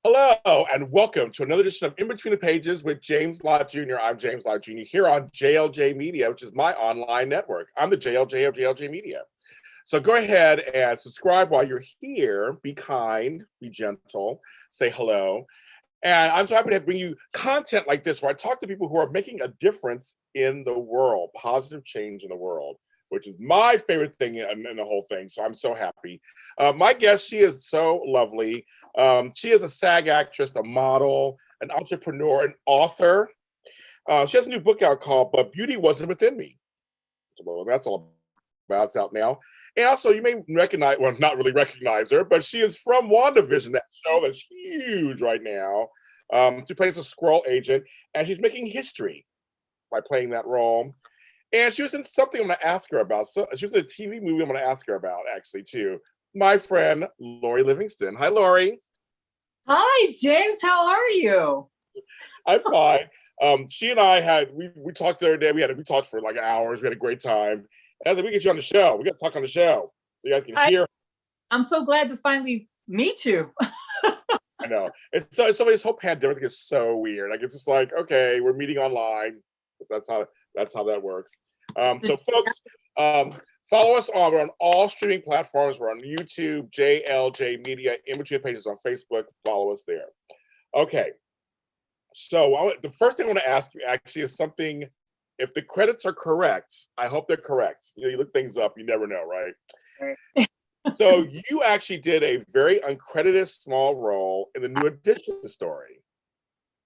Hello, and welcome to another edition of In Between the Pages with James Lott Jr. I'm James Lott Jr. here on JLJ Media, which is my online network. I'm the JLJ of JLJ Media. So go ahead and subscribe while you're here. Be kind, be gentle, say hello. And I'm so happy to bring you content like this where I talk to people who are making a difference in the world, positive change in the world, which is my favorite thing in the whole thing. So I'm so happy. My guest, she is so lovely. She is a SAG actress, a model, an entrepreneur, an author. She has a new book out called But Beauty Wasn't Within Me. Well, that's all about. It's out now. And also, you may recognize, well, not really recognize her, but she is from WandaVision, that show that's huge right now. She plays a squirrel agent, and she's making history by playing that role. And she was in something I'm going to ask her about. So she was in a TV movie I'm going to ask her about, actually, too. My friend, Lori Livingston. Hi, Lori. Hi, James. How are you? I'm fine. She and I we talked the other day. We talked for like hours. We had a great time. And I said, we get you on the show. We got to talk on the show so you guys can hear. I'm so glad to finally meet you. I know. It's so this whole pandemic is so weird. Like it's just like, okay, we're meeting online. That's how that works. So folks, follow us on. We're on all streaming platforms. We're on YouTube, JLJ Media, In Between Pages on Facebook. Follow us there. Okay. So the first thing I want to ask you actually is something. If the credits are correct, I hope they're correct. You look things up. You never know, right? Right. So you actually did a very uncredited small role in the New Edition story.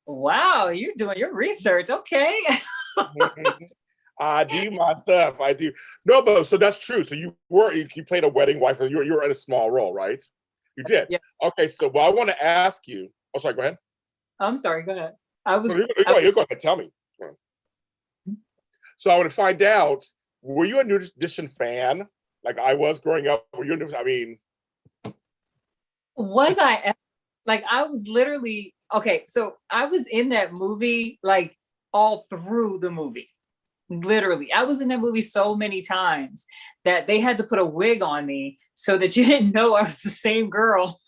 Wow, you're doing your research. Okay. I do my stuff. I do. No, but so that's true. So you played a wedding wife, and you were in a small role, right? You did. Yeah. Okay. So I want to ask you. Oh, sorry. Go ahead. I'm sorry. Go ahead. You go ahead. Tell me. So I want to find out. Were you a New Edition fan, like I was growing up? Were you? Was I? Like I was literally okay. So I was in that movie like all through the movie. Literally, I was in that movie so many times that they had to put a wig on me so that you didn't know I was the same girl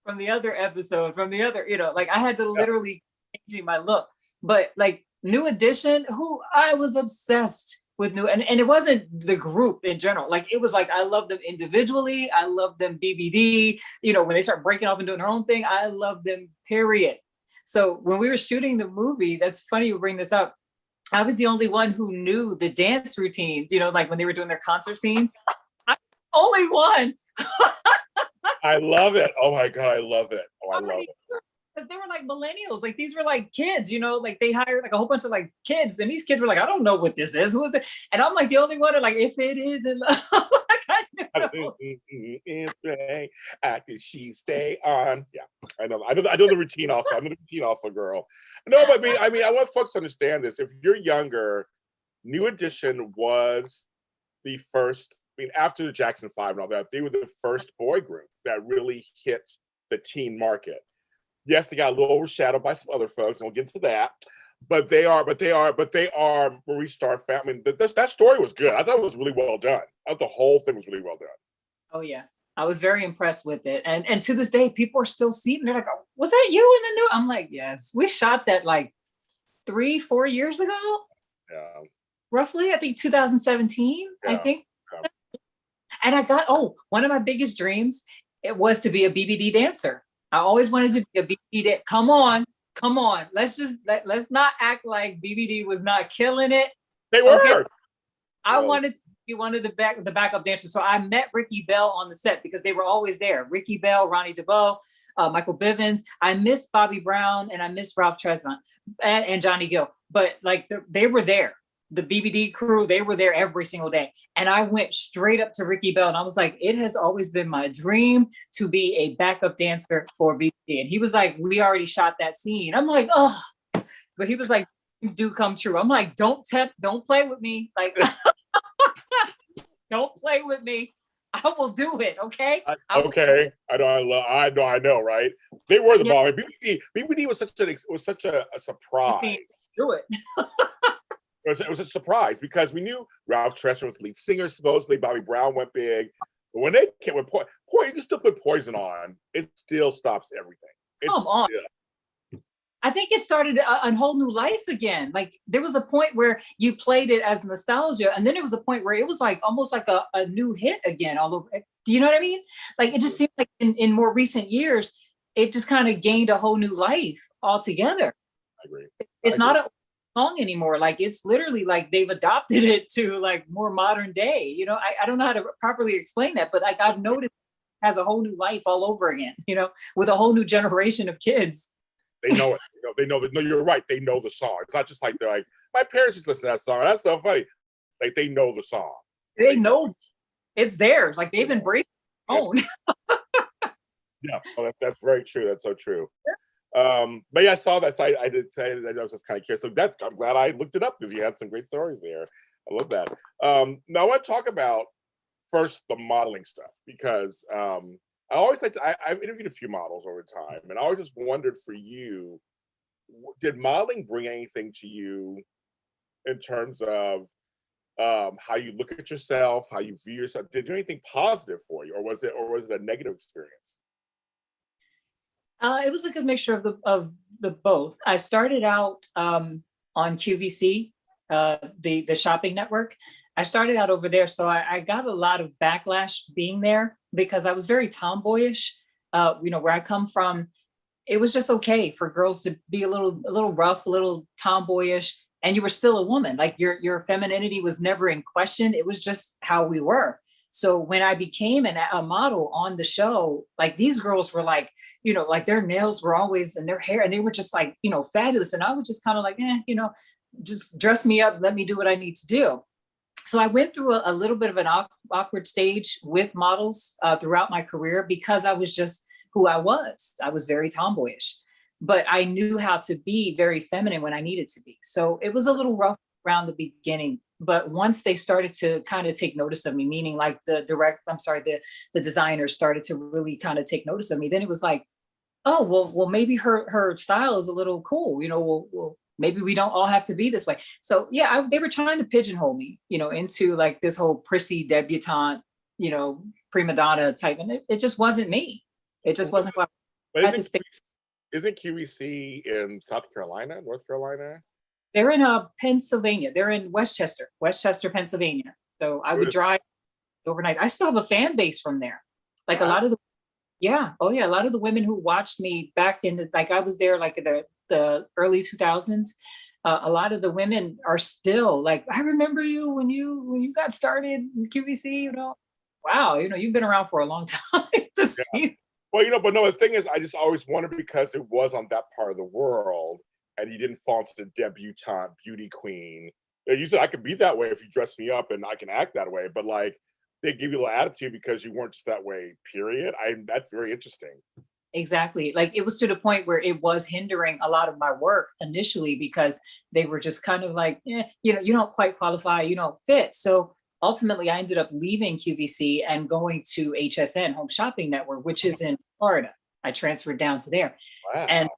from the other episode, from the other, like I had to literally change my look. But like New Edition, who I was obsessed with and it wasn't the group in general. Like it was like I loved them individually. I loved them BBD. When they start breaking off and doing their own thing, I loved them, period. So when we were shooting the movie, that's funny you bring this up. I was the only one who knew the dance routines, like when they were doing their concert scenes. I'm the only one. I love it. Oh my God, I love it. Oh, I love it. Because they were like millennials. Like these were like kids, like they hired like a whole bunch of like kids. And these kids were like, I don't know what this is. Who is it? And I'm like the only one that like, if it is in love, like I know. Did she stay on? Yeah, I know the routine also. I know the routine also, girl. No, but I mean, I want folks to understand this. If you're younger, New Edition was the first. I mean, after the Jackson 5 and all that, they were the first boy group that really hit the teen market. Yes, they got a little overshadowed by some other folks, and we'll get into that. But they are Maurice Starr family. I mean, that story was good. I thought it was really well done. I thought the whole thing was really well done. Oh yeah, I was very impressed with it, and to this day, people are still seeing. They're like, oh, "Was that you in the new?" I'm like, "Yes, we shot that like 3-4 years ago." Yeah. Roughly, I think 2017. Yeah. I think. Yeah. And I got one of my biggest dreams. It was to be a BBD dancer. I always wanted to be a BBD. Come on. Let's not act like BBD was not killing it. They were. Okay? I wanted to be one of the backup dancers. So I met Ricky Bell on the set because they were always there. Ricky Bell, Ronnie DeVoe, Michael Bivins. I miss Bobby Brown and I miss Ralph Tresvant and Johnny Gill. But like they were there. The BBD crew, they were there every single day. And I went straight up to Ricky Bell and I was like, it has always been my dream to be a backup dancer for BBD. And he was like, we already shot that scene. I'm like, oh, but he was like, dreams do come true. I'm like, don't play with me. Like, don't play with me. I will do it. Okay. Okay. I know. Right. They were the bomb. BBD was such a surprise. Do it. It was a surprise because we knew Ralph Tresvant was the lead singer, supposedly. Bobby Brown went big. But when they came with Poy, you can still put poison on, it still stops everything. Come on. I think it started a whole new life again. Like there was a point where you played it as nostalgia, and then there was a point where it was like almost like a new hit again all over. Do you know what I mean? Like it just seemed like in more recent years, it just kind of gained a whole new life altogether. I agree. It's not a song anymore. Like it's literally like they've adopted it to like more modern day. You know, I don't know how to properly explain that, but like I've noticed it has a whole new life all over again, you know, with a whole new generation of kids. They know it. They know that. No, you're right. They know the song. It's not just like they're like, my parents just listen to that song. That's so funny. Like they know the song. They know it's theirs. Like they've embraced their own. Yeah, well, that's very true. That's so true. But yeah, I saw that. So I did say that I was just kind of curious. So I'm glad I looked it up because you had some great stories there. I love that. Now I want to talk about first the modeling stuff because I always like to, I've interviewed a few models over time, and I always just wondered for you, did modeling bring anything to you in terms of how you look at yourself, how you view yourself? Did it do anything positive for you, or was it a negative experience? It was a good mixture of the both. I started out on QVC, the shopping network. I started out over there, so I got a lot of backlash being there because I was very tomboyish. You know, where I come from, it was just okay for girls to be a little rough, a little tomboyish, and you were still a woman. Like your femininity was never in question. It was just how we were. So when I became a model on the show, like these girls were like, you know, like their nails were always and their hair, and they were just like, you know, fabulous. And I was just kind of like, you know, just dress me up, let me do what I need to do. So I went through a little bit of an awkward stage with models throughout my career because I was just who I was. I was very tomboyish, but I knew how to be very feminine when I needed to be. So it was a little rough around the beginning, but once they started to kind of take notice of me, meaning like the designers started to really kind of take notice of me, then it was like, oh, well, maybe her style is a little cool. You know, well, maybe we don't all have to be this way. So yeah, they were trying to pigeonhole me, you know, into like this whole prissy debutante, you know, prima donna type. And it just wasn't me. It just wasn't what I had to stick. Isn't QVC in South Carolina, North Carolina? They're in Pennsylvania. They're in Westchester, Pennsylvania. So I would drive overnight. I still have a fan base from there. Like a lot of a lot of the women who watched me back in like I was there like in the early 2000s. A lot of the women are still like, I remember you when you got started in QVC, you know. Wow, you know, you've been around for a long time to see. Well, you know, but no, the thing is, I just always wondered because it was on that part of the world and you didn't fall into the debutante beauty queen. You said I could be that way if you dress me up and I can act that way, but like they give you a little attitude because you weren't just that way, period. That's very interesting. Exactly. Like it was to the point where it was hindering a lot of my work initially because they were just kind of like, you know, you don't quite qualify, you don't fit. So ultimately I ended up leaving QVC and going to HSN, Home Shopping Network, which is in Florida. I transferred down to there. Wow. And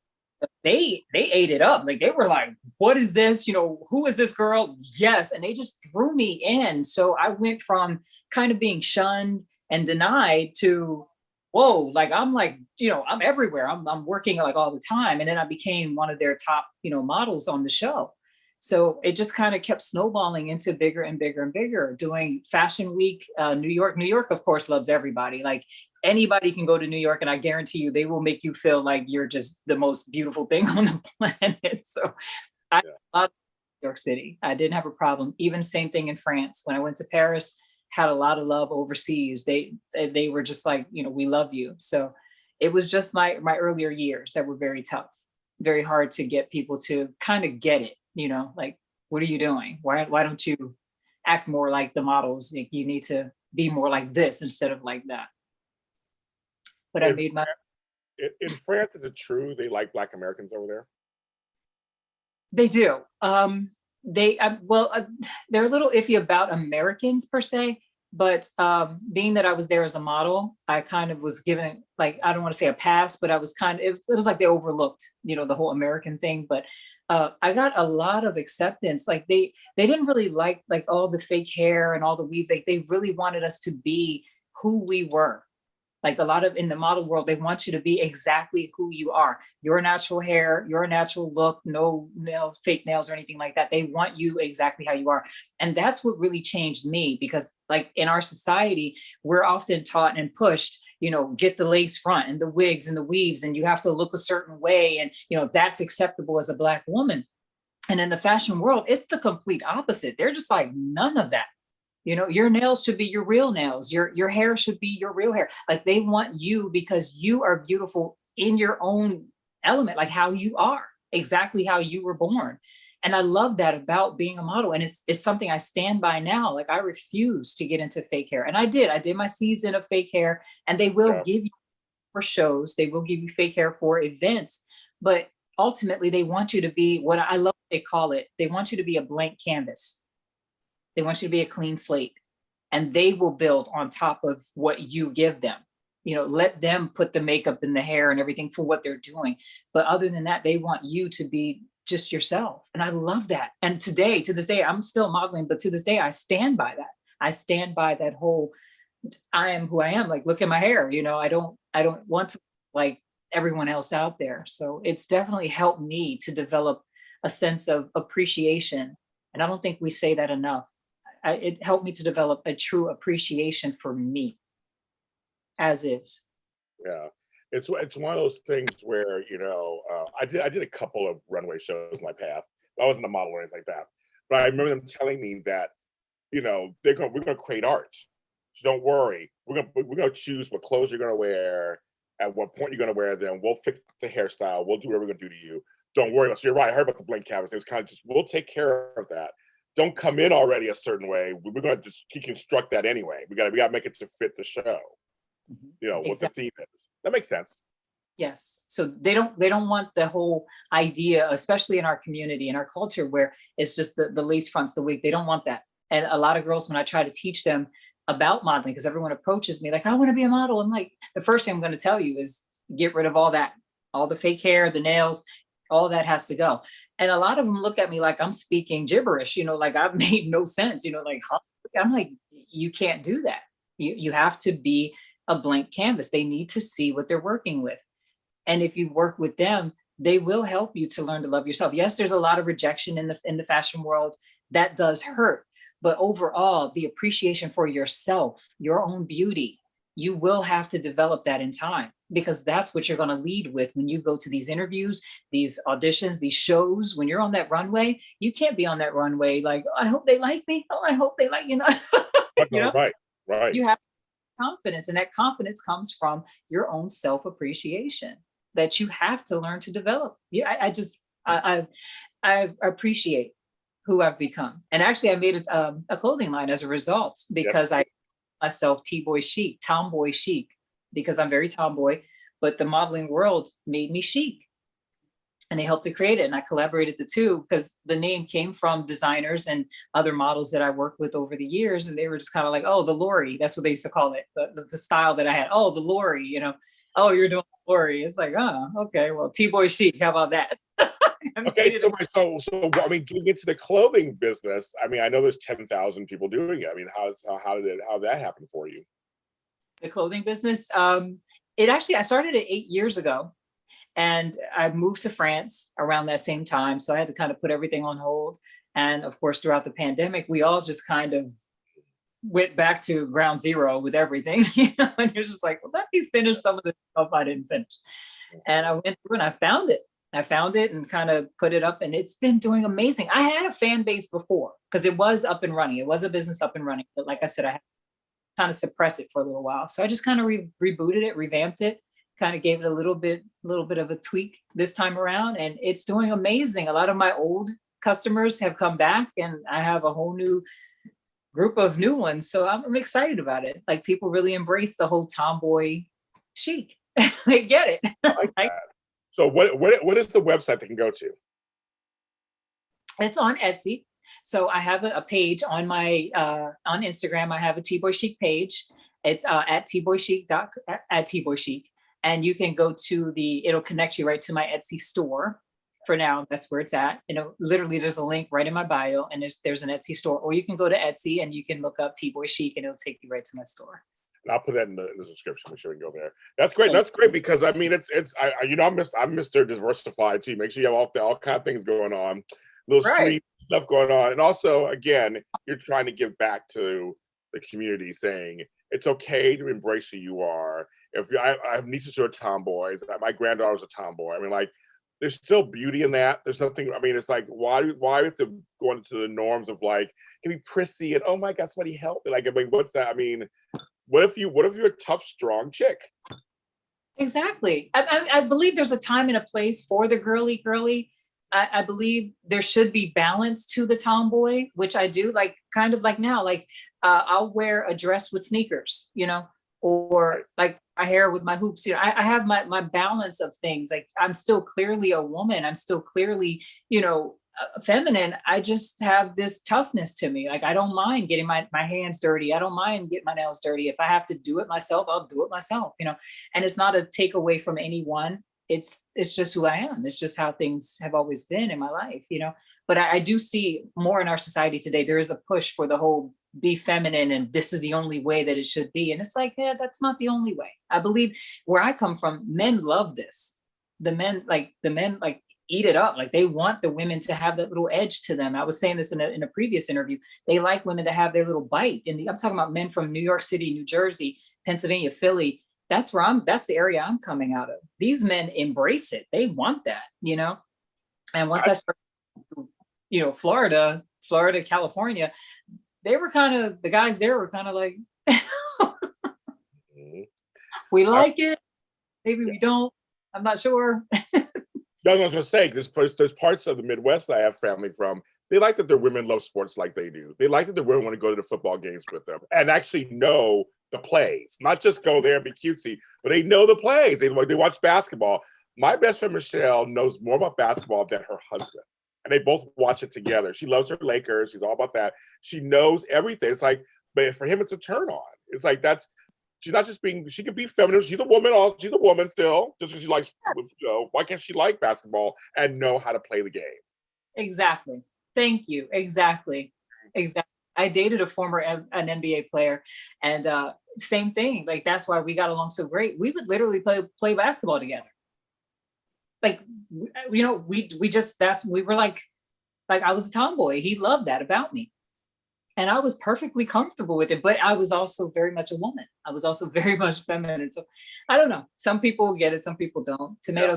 they ate it up. Like they were like, what is this? You know, who is this girl? Yes. And they just threw me in. So I went from kind of being shunned and denied to, whoa, like I'm like, you know, I'm everywhere. I'm working like all the time. And then I became one of their top, you know, models on the show. So it just kind of kept snowballing into bigger and bigger and bigger. Doing Fashion Week, New York, of course, loves everybody. Like anybody can go to New York and I guarantee you, they will make you feel like you're just the most beautiful thing on the planet. So I love New York City. I didn't have a problem. Even same thing in France. When I went to Paris, had a lot of love overseas. They were just like, you know, we love you. So it was just my earlier years that were very tough, very hard to get people to kind of get it. You know, like, what are you doing? Why don't you act more like the models? Like, you need to be more like this instead of like that. But I made my. In France, is it true they like Black Americans over there? They do. They're a little iffy about Americans per se, but being that I was there as a model, I kind of was given like, I don't want to say a pass, but I was it was like they overlooked, you know, the whole American thing. But I got a lot of acceptance. Like they didn't really like all the fake hair and all the weave. They really wanted us to be who we were. Like a lot of in the model world, they want you to be exactly who you are. Your natural hair, your natural look, no nails, fake nails or anything like that. They want you exactly how you are. And that's what really changed me, because like in our society, we're often taught and pushed, get the lace front and the wigs and the weaves, and you have to look a certain way. And, that's acceptable as a Black woman. And in the fashion world, it's the complete opposite. They're just like, none of that. Your nails should be your real nails. Your hair should be your real hair. Like they want you because you are beautiful in your own element, like how you are, exactly how you were born. And I love that about being a model. And it's something I stand by now. Like I refuse to get into fake hair. And I did my season of fake hair, and they will give you for shows. They will give you fake hair for events. But ultimately they want you to be what I love, they call it. They want you to be a blank canvas. They want you to be a clean slate, and they will build on top of what you give them. Let them put the makeup and the hair and everything for what they're doing. But other than that, they want you to be just yourself. And I love that. And to this day, I'm still modeling, but to this day, I stand by that. I stand by that whole, I am who I am. Like, look at my hair. I don't want to like everyone else out there. So it's definitely helped me to develop a sense of appreciation. And I don't think we say that enough. It helped me to develop a true appreciation for me as is. Yeah, it's one of those things where I did a couple of runway shows in my past. I wasn't a model or anything like that, but I remember them telling me that we're gonna create art. So don't worry, we're gonna choose what clothes you're gonna wear, at what point you're gonna wear them. We'll fix the hairstyle. We'll do whatever we're gonna do to you. Don't worry. So you're right. I heard about the blank canvas. It was kind of just, we'll take care of that. Don't come in already a certain way. We're going to just deconstruct that anyway. We got to make it to fit the show. What the theme is. That makes sense. Yes. So they don't want the whole idea, especially in our community, in our culture, where it's just the lace fronts, the wig. They don't want that. And a lot of girls, when I try to teach them about modeling, because everyone approaches me like, I want to be a model. I'm like, the first thing I'm going to tell you is get rid of all that, all the fake hair, the nails, all that has to go. And a lot of them look at me like I'm speaking gibberish, like I've made no sense, like, huh? I'm like, you can't do that. You have to be a blank canvas. They need to see what they're working with. And if you work with them, they will help you to learn to love yourself. Yes, there's a lot of rejection in the fashion world. That does hurt. But overall, the appreciation for yourself, your own beauty, you will have to develop that in time, because that's what you're going to lead with when you go to these interviews, these auditions, these shows. When you're on that runway, you can't be on that runway like, oh, I hope they like me. Oh, I hope they like, Right. You have confidence, and that confidence comes from your own self-appreciation that you have to learn to develop. Yeah, I appreciate who I've become. And actually I made a clothing line as a result, because I myself T-boy chic, tomboy chic, because I'm very tomboy, but the modeling world made me chic, and they helped to create it. And I collaborated the two, because the name came from designers and other models that I worked with over the years. And they were just kind of like, oh, the Lori, that's what they used to call it. The style that I had. Oh, the Lori, oh, you're doing Lori. It's like, oh, okay, well, T-boy chic, how about that? Okay, so I mean, getting into the clothing business, I mean, I know there's 10,000 people doing it. I mean, how did that happen for you? The clothing business, I started it 8 years ago, and I moved to France around that same time. So I had to kind of put everything on hold. And of course, throughout the pandemic, we all just kind of went back to ground zero with everything, and you're just like, well, let me finish some of the stuff I didn't finish. And I went through and I found it and kind of put it up, and it's been doing amazing. I had a fan base before, because it was up and running. It was a business up and running. But like I said, I had to kind of suppress it for a little while. So I just kind of rebooted it, revamped it, kind of gave it a little bit of a tweak this time around, and it's doing amazing. A lot of my old customers have come back, and I have a whole new group of new ones. So I'm excited about it. Like, people really embrace the whole tomboy chic. They get it. Like that. So what is the website they can go to? It's on Etsy. So I have a page on my on Instagram. I have a T-boy chic page. It's at tboychic, and you can go to it'll connect you right to my Etsy store. For now, that's where it's at. Literally there's a link right in my bio, and there's an Etsy store, or you can go to Etsy and you can look up T-boy chic, and it'll take you right to my store. And I'll put that in the description. Make sure we can go there. That's great. That's great because I mean, I'm Mr. Diversified too. Make sure you have all kind of things going on, little street stuff going on, and also again, you're trying to give back to the community, saying it's okay to embrace who you are. If I have nieces who are tomboys, my granddaughter's a tomboy. I mean, like, there's still beauty in that. There's nothing. I mean, it's like why have to go into the norms of like can be prissy and oh my God, somebody help me. Like, I mean, what's that? I mean, what if you're a tough, strong chick? Exactly. I believe there's a time and a place for the girly. I believe there should be balance to the tomboy, which I do, like kind of like now, like I'll wear a dress with sneakers, or like my hair with my hoops. I have my balance of things. Like I'm still clearly a woman. I'm still clearly, feminine. I just have this toughness to me. Like I don't mind getting my hands dirty. I don't mind getting my nails dirty. If I have to do it myself, I'll do it myself, and it's not a takeaway from anyone. It's just who I am. It's just how things have always been in my life, but I do see more in our society today. There is a push for the whole be feminine and this is the only way that it should be. And it's like, yeah, that's not the only way. I believe where I come from, men love this. The men eat it up. Like they want the women to have that little edge to them. I was saying this in a previous interview. They like women to have their little bite. And I'm talking about men from New York City, New Jersey, Pennsylvania, Philly. That's the area I'm coming out of. These men embrace it. They want that, And once I started, Florida, California, the guys there were kind of like, we like it. Maybe we don't. I'm not sure. I was gonna say, there's parts of the Midwest I have family from. They like that their women love sports like they do. They like that their women want to go to the football games with them and actually know the plays, not just go there and be cutesy, but they know the plays. They watch basketball. My best friend Michelle knows more about basketball than her husband, and they both watch it together. She loves her Lakers. She's all about that. She knows everything. It's like, but for him, it's a turn on. It's like she's not just she can be feminine. She's a woman. She's a woman still, just because she likes. Why can't she like basketball and know how to play the game? Exactly. Thank you. Exactly. I dated a former an NBA player, and same thing. Like that's why we got along so great. We would literally play basketball together. Like we were like I was a tomboy. He loved that about me, and I was perfectly comfortable with it. But I was also very much a woman. I was also very much feminine. So I don't know. Some people get it. Some people don't. Tomato.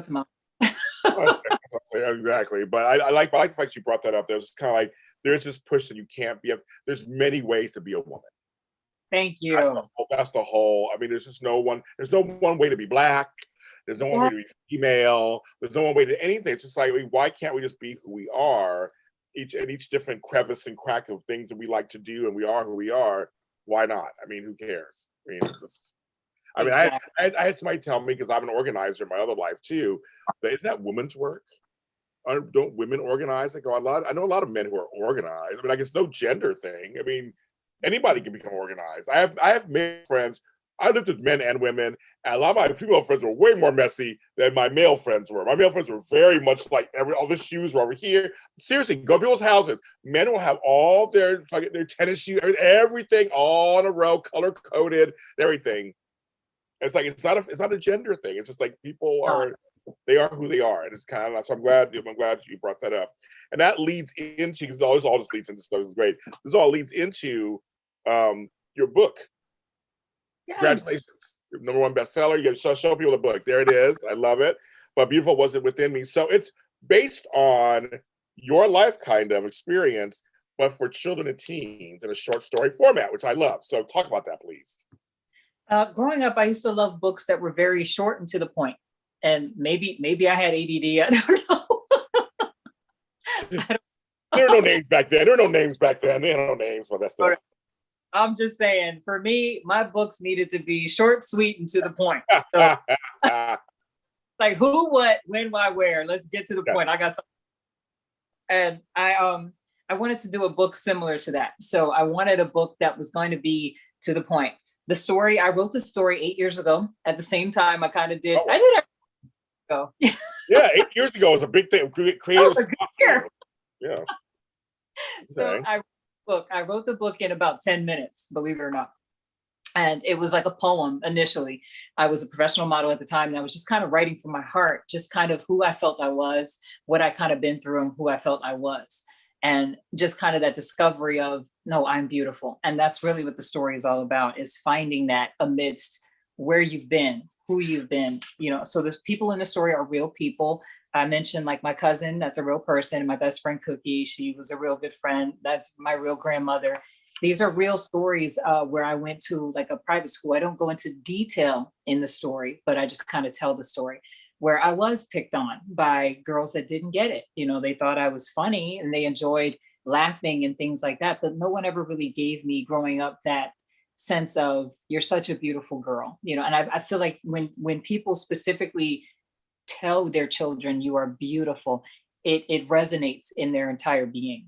Exactly. But I like the fact you brought that up. There's kind of like. There's this push that you can't be. There's many ways to be a woman. Thank you. That's the whole. I mean, there's no one way to be Black. There's no one way to be female. There's no one way to anything. It's just like, why can't we just be who we are? Each different crevice and crack of things that we like to do, and we are who we are. Why not? I mean, who cares? I mean, it's just. I mean, exactly. I had somebody tell me, because I'm an organizer in my other life too, that is that women's work. Don't women organize? I know a lot of men who are organized. I mean, like it's no gender thing. I mean, anybody can become organized. I have male friends. I lived with men and women, and a lot of my female friends were way more messy than my male friends were. My male friends were very much like all the shoes were over here. Seriously, go to people's houses. Men will have all their tennis shoes, everything all in a row, color coded, everything. It's like it's not a gender thing. It's just like people are. They are who they are, and it's kind of so. I'm glad you brought that up, and that leads into because all this leads into stuff. This is great. This all leads into your book. Yes. Congratulations, your #1 bestseller. You got to show people the book. There it is. I love it. But Beautiful Was It Within Me. So it's based on your life kind of experience, but for children and teens in a short story format, which I love. So talk about that, please. Growing up, I used to love books that were very short and to the point. And maybe I had ADD. I don't know. There were no names back then. There were no names back then. There were no names for that stuff. I'm just saying, for me, my books needed to be short, sweet, and to the point. So, like who, what, when, why, where. Let's get to the point. I got something. And I wanted to do a book similar to that. So I wanted a book that was going to be to the point. I wrote the story 8 years ago. At the same time, I kind of did. I did it. Yeah, 8 years ago was a big thing. Creative stuff. Yeah. So I wrote the book in about 10 minutes, believe it or not. And it was like a poem initially. I was a professional model at the time, and I was just kind of writing from my heart, just kind of who I felt I was, what I kind of been through, and who I felt I was. And just kind of that discovery of, no, I'm beautiful. And that's really what the story is all about, is finding that amidst where you've been, who you've been, So the people in the story are real people. I mentioned like my cousin, that's a real person, and my best friend Cookie, she was a real good friend. That's my real grandmother. These are real stories where I went to like a private school. I don't go into detail in the story, but I just kind of tell the story where I was picked on by girls that didn't get it. They thought I was funny and they enjoyed laughing and things like that. But no one ever really gave me growing up that sense of, you're such a beautiful girl, and I feel like when people specifically tell their children you are beautiful, it resonates in their entire being.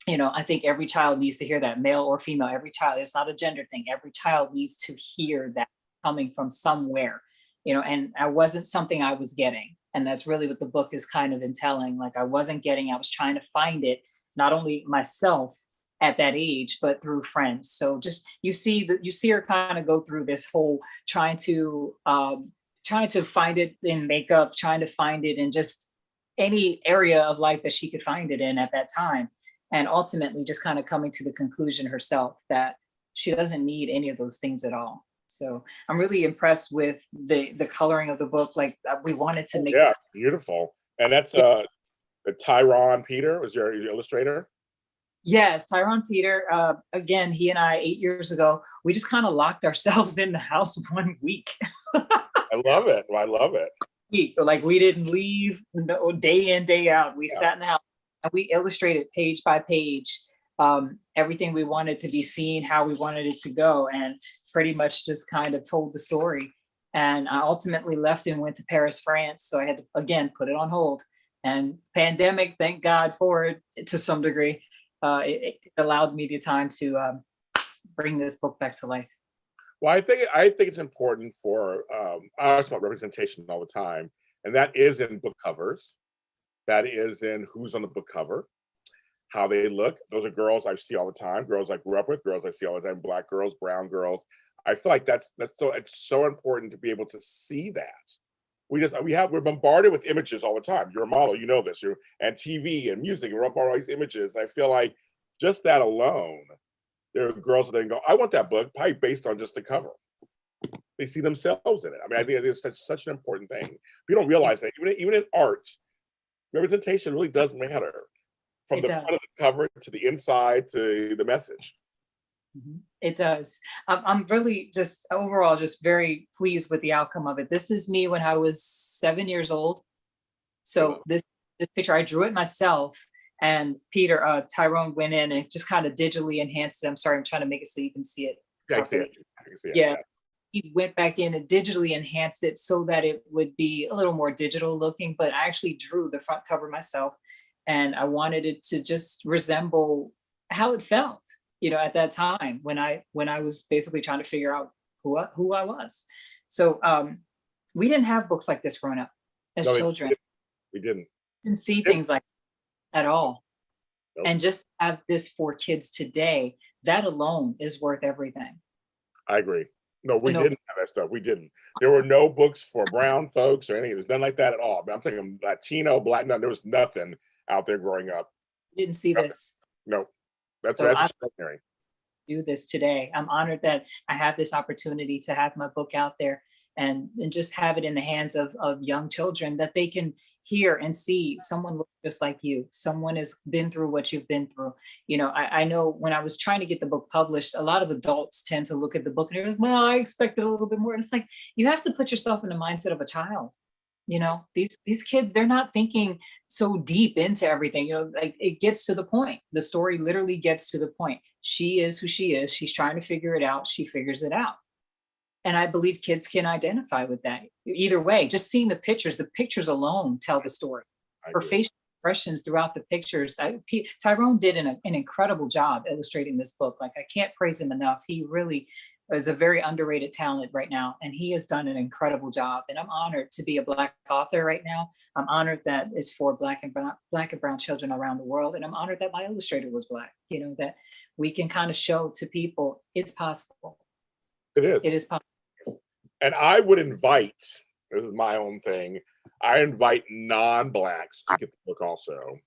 I think every child needs to hear that, male or female, every child, it's not a gender thing. Every child needs to hear that coming from somewhere, and I wasn't something I was getting. And that's really what the book is kind of entailing. Like I wasn't getting, I was trying to find it, not only myself at that age, but through friends. So just, you see her kind of go through this whole trying to find it in makeup, trying to find it in just any area of life that she could find it in at that time. And ultimately just kind of coming to the conclusion herself that she doesn't need any of those things at all. So I'm really impressed with the coloring of the book. Like we wanted to make it beautiful. And that's Tyrone Peter was your illustrator. Yes, Tyrone Peter. Again, he and I 8 years ago, we just kind of locked ourselves in the house 1 week. I love it. Like we didn't leave, no, day in, day out. We sat in the house and we illustrated page by page everything we wanted to be seen, how we wanted it to go, and pretty much just kind of told the story. And I ultimately left and went to Paris, France. So I had to, again, put it on hold. And pandemic, thank God for it to some degree. It allowed me the time to bring this book back to life. Well, I think it's important for I always talk about representation all the time, and that is in book covers. That is in who's on the book cover, how they look. Those are girls I see all the time, girls I grew up with, girls I see all the time, Black girls, brown girls. I feel like it's so important to be able to see that. We're bombarded with images all the time. You're a model, you know this. And TV and music, and we're up all these images. And I feel like just that alone, there are girls that then go, I want that book, probably based on just the cover. They see themselves in it. I mean, I think it's such an important thing. You don't realize that even in art, representation really does matter. From the front of the cover to the inside to the message. It does. I'm really just overall just very pleased with the outcome of it. This is me when I was 7 years old. So this picture, I drew it myself, and Tyrone went in and just kind of digitally enhanced it. I'm sorry, I'm trying to make it so you can see it. Yeah, I can see it. Yeah. He went back in and digitally enhanced it so that it would be a little more digital looking, but I actually drew the front cover myself. And I wanted it to just resemble how it felt, at that time when I was basically trying to figure out who I was. So we didn't have books like this growing up as children. We didn't see things like that at all. Nope. And just have this for kids today, that alone is worth everything. I agree. No, we didn't have that stuff. We didn't. There were no books for brown folks or anything. There's nothing like that at all. I'm thinking Latino, Black, there was nothing out there growing up. Didn't see this. No, that's extraordinary. Do this today. I'm honored that I have this opportunity to have my book out there and just have it in the hands of young children, that they can hear and see someone looks just like you. Someone has been through what you've been through. I know when I was trying to get the book published, a lot of adults tend to look at the book and they're like, well, I expected a little bit more. And it's like, you have to put yourself in the mindset of a child. These kids, they're not thinking so deep into everything. Like it gets to the point. The story literally gets to the point. She is who she is. She's trying to figure it out. She figures it out. And I believe kids can identify with that. Either way, just seeing the pictures alone tell the story. Her facial expressions throughout the pictures. Tyrone did an incredible job illustrating this book. Like I can't praise him enough. He really is a very underrated talent right now, and he has done an incredible job. And I'm honored to be a Black author right now. I'm honored that it's for Black and brown children around the world, and I'm honored that my illustrator was Black. That we can kind of show to people it's possible. It is. It is possible. And I would invite, this is my own thing, I invite non-blacks to get the book also.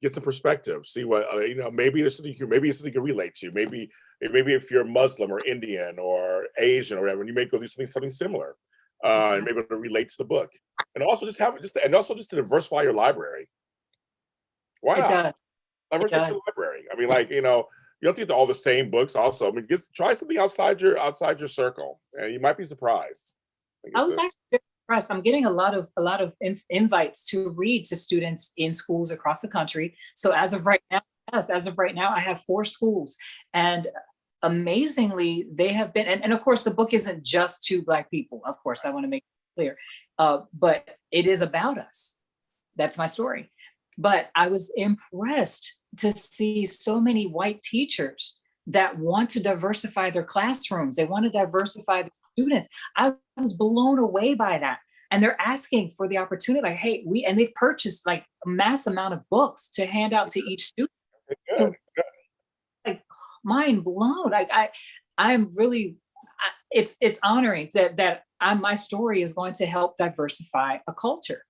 Get some perspective, see what, maybe there's something maybe it's something you can relate to. Maybe if you're Muslim or Indian or Asian or whatever, and you may go do something similar. And maybe to relate to the book. And also just to diversify your library. Why It not? does. Diversify your library. I mean, you don't get all the same books also. I mean, try something outside your circle, and you might be surprised. I was actually very impressed. I'm getting a lot of invites to read to students in schools across the country. So as of right now, I have 4 schools, and amazingly, they have been. And of course, the book isn't just to Black people. Of course, I want to make it clear, but it is about us. That's my story. But I was impressed to see so many white teachers that want to diversify their classrooms. They want to diversify the students. I was blown away by that. And they're asking for the opportunity, like, hey, and they've purchased like a mass amount of books to hand out to each student. So, like, mind blown. I'm really, it's honoring that my story is going to help diversify a culture,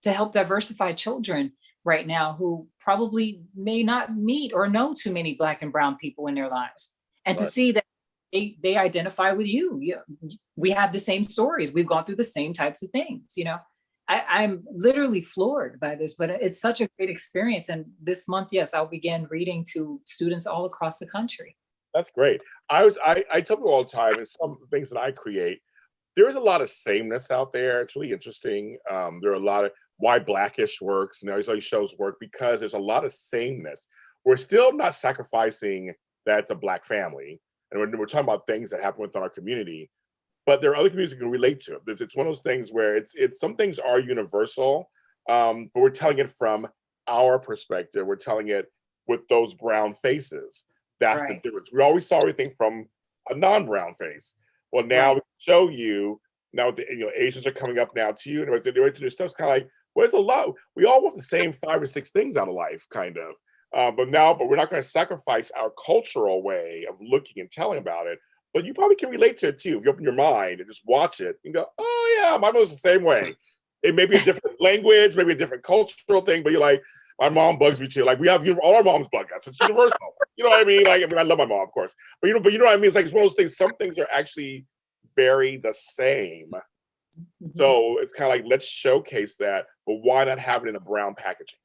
to help diversify children right now who probably may not meet or know too many Black and brown people in their lives. And to see that they identify with you. We have the same stories. We've gone through the same types of things, I'm literally floored by this, but it's such a great experience. And this month, yes, I'll begin reading to students all across the country. That's great. I tell people all the time, and some things that I create, there is a lot of sameness out there. It's really interesting. There are a lot of why Blackish Works and all these shows work, because there's a lot of sameness. We're still not sacrificing that it's a Black family, and we're talking about things that happen within our community. But there are other communities that can relate to it. It's one of those things where it's some things are universal, but we're telling it from our perspective. We're telling it with those brown faces. That's the difference. We always saw everything from a non-brown face. Well, now we show you. Now Asians are coming up now to you, and they're into stuff's kind of like, well, it's a lot. We all want the same 5 or 6 things out of life, kind of. But we're not going to sacrifice our cultural way of looking and telling about it. But you probably can relate to it too if you open your mind and just watch it and go, oh yeah, my mother's the same way. It may be a different language, maybe a different cultural thing, but you're like, my mom bugs me too. Like all our moms bug us. It's universal. You know what I mean? Like, I love my mom, of course, but you know what I mean. It's like, it's one of those things. Some things are actually very the same. So it's kind of like, let's showcase that, but why not have it in a brown packaging?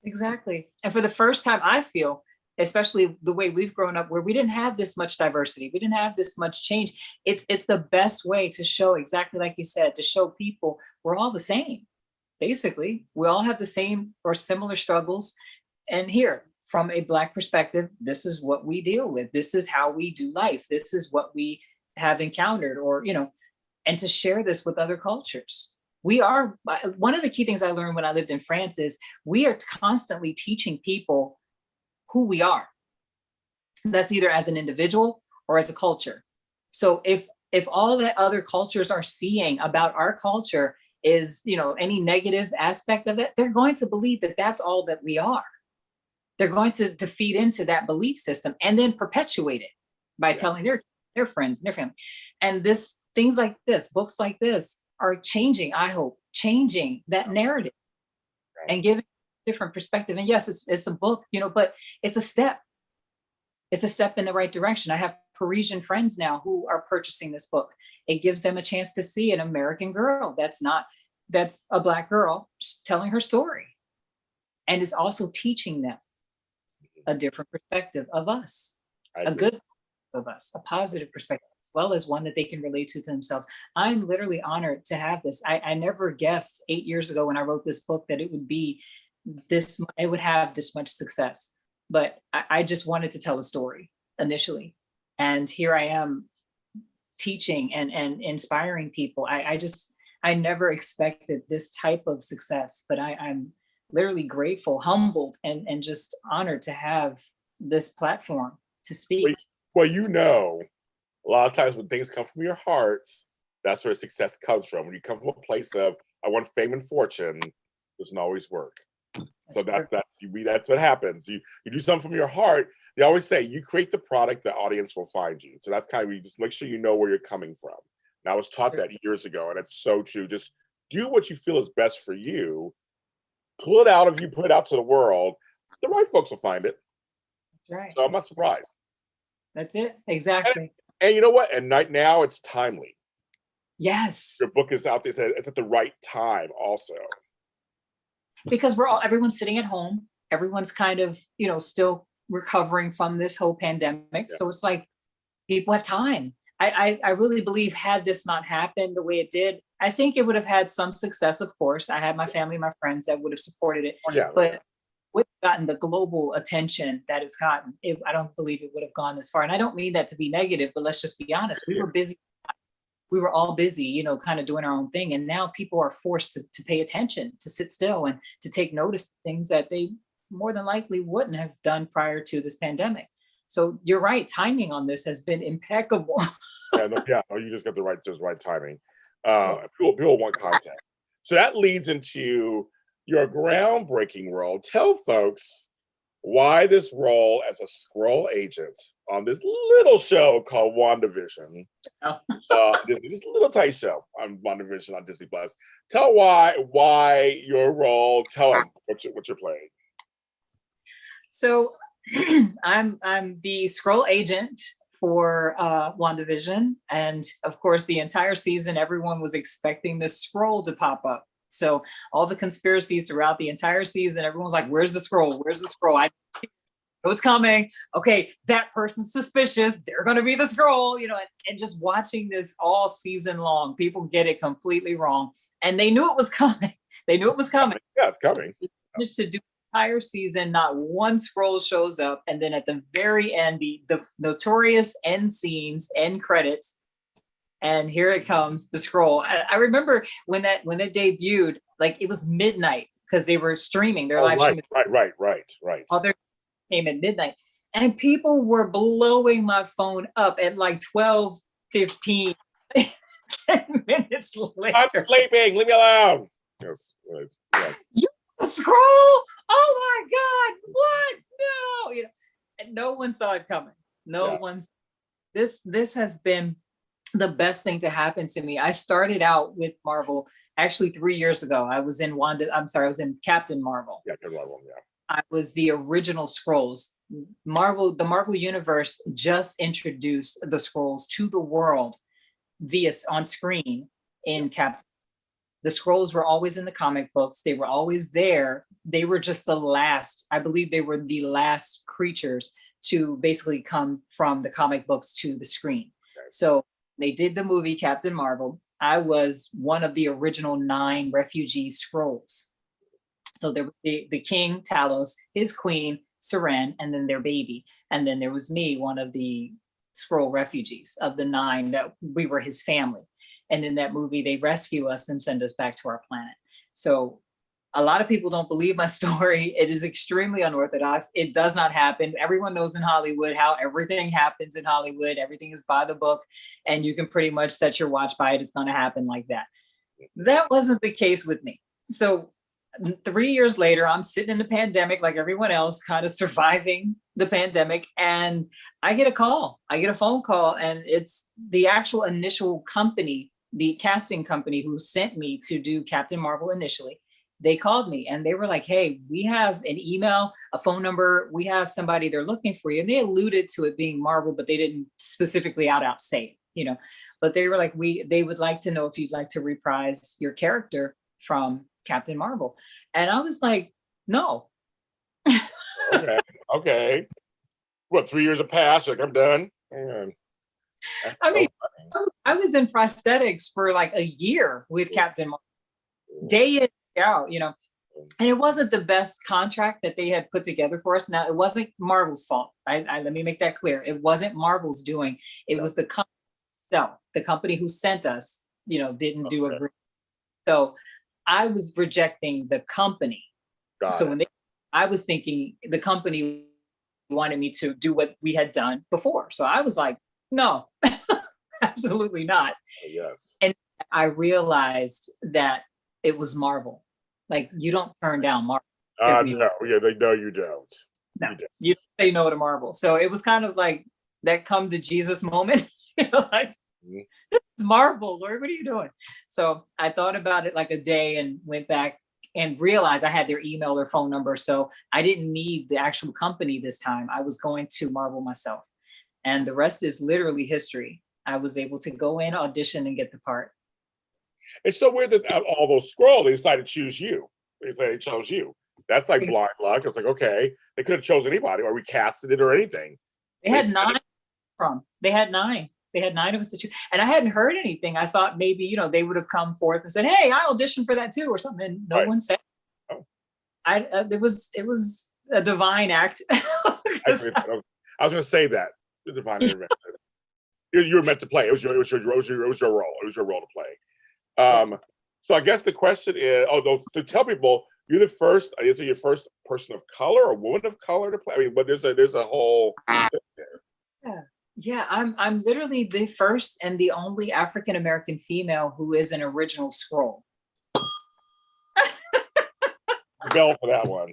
Exactly. And for the first time, I feel, especially the way we've grown up, where we didn't have this much diversity, we didn't have this much change. It's the best way to show, exactly like you said, to show people we're all the same. Basically, we all have the same or similar struggles. And here, from a Black perspective, this is what we deal with. This is how we do life. This is what we have encountered, or, and to share this with other cultures. One of the key things I learned when I lived in France is we are constantly teaching people who we are. That's either as an individual or as a culture. So if all that other cultures are seeing about our culture is, any negative aspect of that, they're going to believe that that's all that we are. They're going to feed into that belief system and then perpetuate it by telling their friends and their family. And things like this, books like this are changing, I hope, that narrative and giving a different perspective. And yes, it's a book, but it's a step. It's a step in the right direction. I have Parisian friends now who are purchasing this book. It gives them a chance to see an American girl that's a Black girl telling her story. And is also teaching them a different perspective of us, a good of us, a positive perspective, as well as one that they can relate to themselves. I'm literally honored to have this. I never guessed 8 years ago when I wrote this book that it would have this much success. But I just wanted to tell a story initially. And here I am teaching and inspiring people. I never expected this type of success, but I'm literally grateful, humbled, and just honored to have this platform to speak. Well, a lot of times when things come from your hearts, that's where success comes from. When you come from a place of, I want fame and fortune, it doesn't always work. So that's what happens. You do something from your heart, they always say you create the product, the audience will find you. So that's kind of, you just make sure you know where you're coming from. And I was taught that years ago, and it's so true. Just do what you feel is best for you. Pull it out of you, put it out to the world. The right folks will find it. Right. So I'm not surprised. That's it. Exactly. And you know what? And right now it's timely. Yes. Your book is out there. It's at the right time also. Because everyone's sitting at home. Everyone's kind of, still recovering from this whole pandemic. Yeah. So it's like people have time. I really believe had this not happened the way it did, I think it would have had some success, of course. I had my family, my friends that would have supported it. Oh, yeah, but would have gotten the global attention that it's gotten, I don't believe it would have gone this far. And I don't mean that to be negative, but let's just be honest. We were busy. We were all busy, kind of doing our own thing. And now people are forced to pay attention, to sit still and to take notice of things that they more than likely wouldn't have done prior to this pandemic. So you're right. Timing on this has been impeccable. You just got the right timing. People want content. So that leads into your groundbreaking role. Tell folks why this role as a scroll agent on this little show called WandaVision. This little tight show on WandaVision on Disney Plus. Tell why your role. Tell them what you're playing. So I'm the scroll agent for WandaVision, and of course the entire season everyone was expecting this scroll to pop up. So all the conspiracies throughout the entire season, everyone's like, where's the scroll? Where's the scroll? I know it's coming. Okay, that person's suspicious. They're going to be the scroll, and just watching this all season long, people get it completely wrong. And they knew it was coming. They knew it was coming. Yeah, it's coming. Just to do the entire season, not one scroll shows up. And then at the very end, the notorious end scenes, end credits, and here it comes, the scroll. I remember when that debuted, like it was midnight because they were streaming their live streaming. Right. Other came at midnight, and people were blowing my phone up at like 12:15. 10 minutes later. I'm sleeping. Leave me alone. Yes. Yeah. You scroll? Oh my God! What? No, and no one saw it coming. No one. This has been the best thing to happen to me. I started out with Marvel actually 3 years ago. I was in Captain Marvel. Yeah, Captain Marvel, yeah. I was the original Skrulls. The Marvel Universe just introduced the Skrulls to the world on screen in Captain. The Skrulls were always in the comic books. They were always there. They were just I believe they were the last creatures to basically come from the comic books to the screen. Okay. So they did the movie Captain Marvel. I was one of the original 9 refugee Skrulls. So there was the king, Talos, his queen, Seren, and then their baby. And then there was me, one of the Skrull refugees of the 9 that we were his family. And in that movie, they rescue us and send us back to our planet. So a lot of people don't believe my story. It is extremely unorthodox. It does not happen. Everyone knows in Hollywood how everything happens in Hollywood. Everything is by the book, and you can pretty much set your watch by it. It's going to happen like that. That wasn't the case with me. So 3 years later, I'm sitting in the pandemic like everyone else, kind of surviving the pandemic. And I get a phone call, and it's the actual initial company, the casting company who sent me to do Captain Marvel initially. They called me and they were like, hey, we have an email, a phone number. We have somebody they're looking for you. And they alluded to it being Marvel, but they didn't specifically out say it, but they were like, they would like to know if you'd like to reprise your character from Captain Marvel. And I was like, no. Okay. What, 3 years have passed? Like, I'm done. I was in prosthetics for like a year with Captain Marvel, day in, out, and it wasn't the best contract that they had put together for us. Now, it wasn't Marvel's fault. Let me make that clear. It wasn't Marvel's doing. It was the company. No, the company who sent us, didn't do a great. So I was rejecting the company. I was thinking the company wanted me to do what we had done before. So I was like, no, absolutely not. Yes. And I realized that it was Marvel. Like, you don't turn down Marvel. No, yeah, they know you don't. No, you say no to Marvel. So it was kind of like that come to Jesus moment. Like, this is Marvel, Lord, what are you doing? So I thought about it like a day and went back and realized I had their email, their phone number. So I didn't need the actual company this time. I was going to Marvel myself. And the rest is literally history. I was able to go in, audition, and get the part. It's so weird that all those scrolls, they decided to choose you. They chose you. That's like blind luck. It's like, okay, they could have chosen anybody or recasted it or anything. They had nine from. They had nine. They had nine of us to choose. And I hadn't heard anything. I thought maybe, they would have come forth and said, hey, I auditioned for that too or something. And no one said. Oh. It was a divine act. I was going to say that. The divine intervention. You were meant to play. It was your role. It was your role to play. So I guess the question is, to tell people, you're the first. Is it your first person of color or woman of color to play? I mean, but there's a whole thing there. Yeah. I'm literally the first and the only African American female who is an original Skrull. Bell for that one.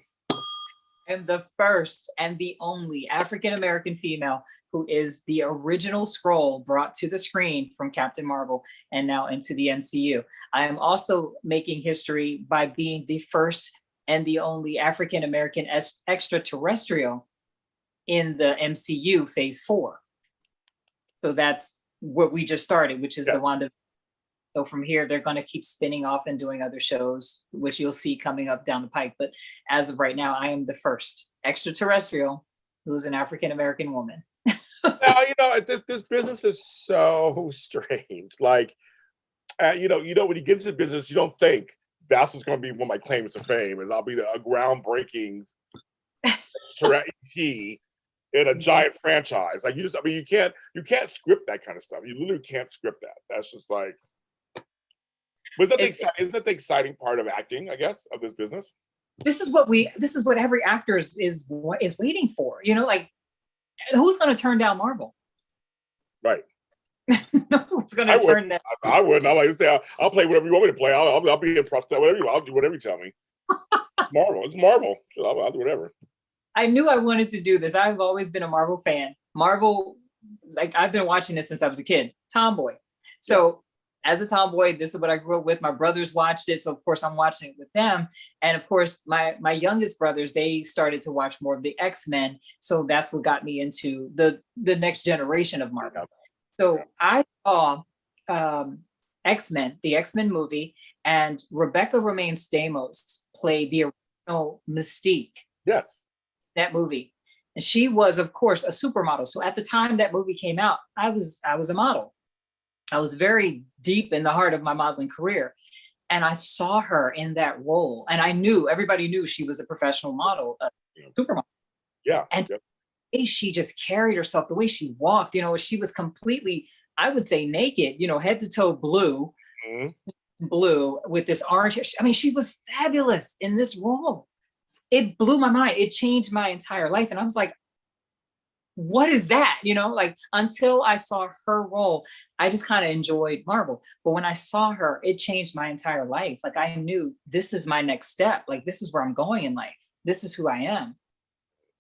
I'm the first and the only African American female who is the original Skrull brought to the screen from Captain Marvel and now into the MCU. I am also making history by being the first and the only African American extraterrestrial in the MCU Phase 4. So that's what we just started, which is the Wanda. So from here, they're going to keep spinning off and doing other shows, which you'll see coming up down the pike. But as of right now, I am the first extraterrestrial who is an African American woman. Now, this business is so strange. Like, when you get into the business, you don't think that's what's going to be one of my claims to fame, and I'll be a groundbreaking ET in a giant franchise. Like you can't script that kind of stuff. You literally can't script that. That's just like. Isn't that the exciting part of acting, I guess, of this business? This is what every actor is waiting for. Like, who's going to turn down Marvel? Right. No one's going to turn down. I wouldn't. I like to say, I'll play whatever you want me to play. I'll be impressed. I'll do whatever you tell me. Marvel. It's Marvel. I'll do whatever. I knew I wanted to do this. I've always been a Marvel fan. Marvel, like, I've been watching this since I was a kid. Tomboy. So as a tomboy, this is what I grew up with. My brothers watched it, so of course I'm watching it with them. And of course, my youngest brothers, they started to watch more of the X-Men. So that's what got me into the next generation of Marvel. So I saw X-Men, the X-Men movie, and Rebecca Romaine Stamos played the original Mystique. Yes. That movie. And she was, of course, a supermodel. So at the time that movie came out, I was a model. I was very deep in the heart of my modeling career. And I saw her in that role. And everybody knew she was a professional model, a supermodel. Yeah. And the way she just carried herself, the way she walked, she was completely, I would say, naked, head to toe blue, blue with this orange hair. I mean, she was fabulous in this role. It blew my mind. It changed my entire life. And I was like, what is that? Like, until I saw her role, I just kind of enjoyed Marvel. But when I saw her, it changed my entire life. Like, I knew this is my next step. Like, this is where I'm going in life. This is who I am.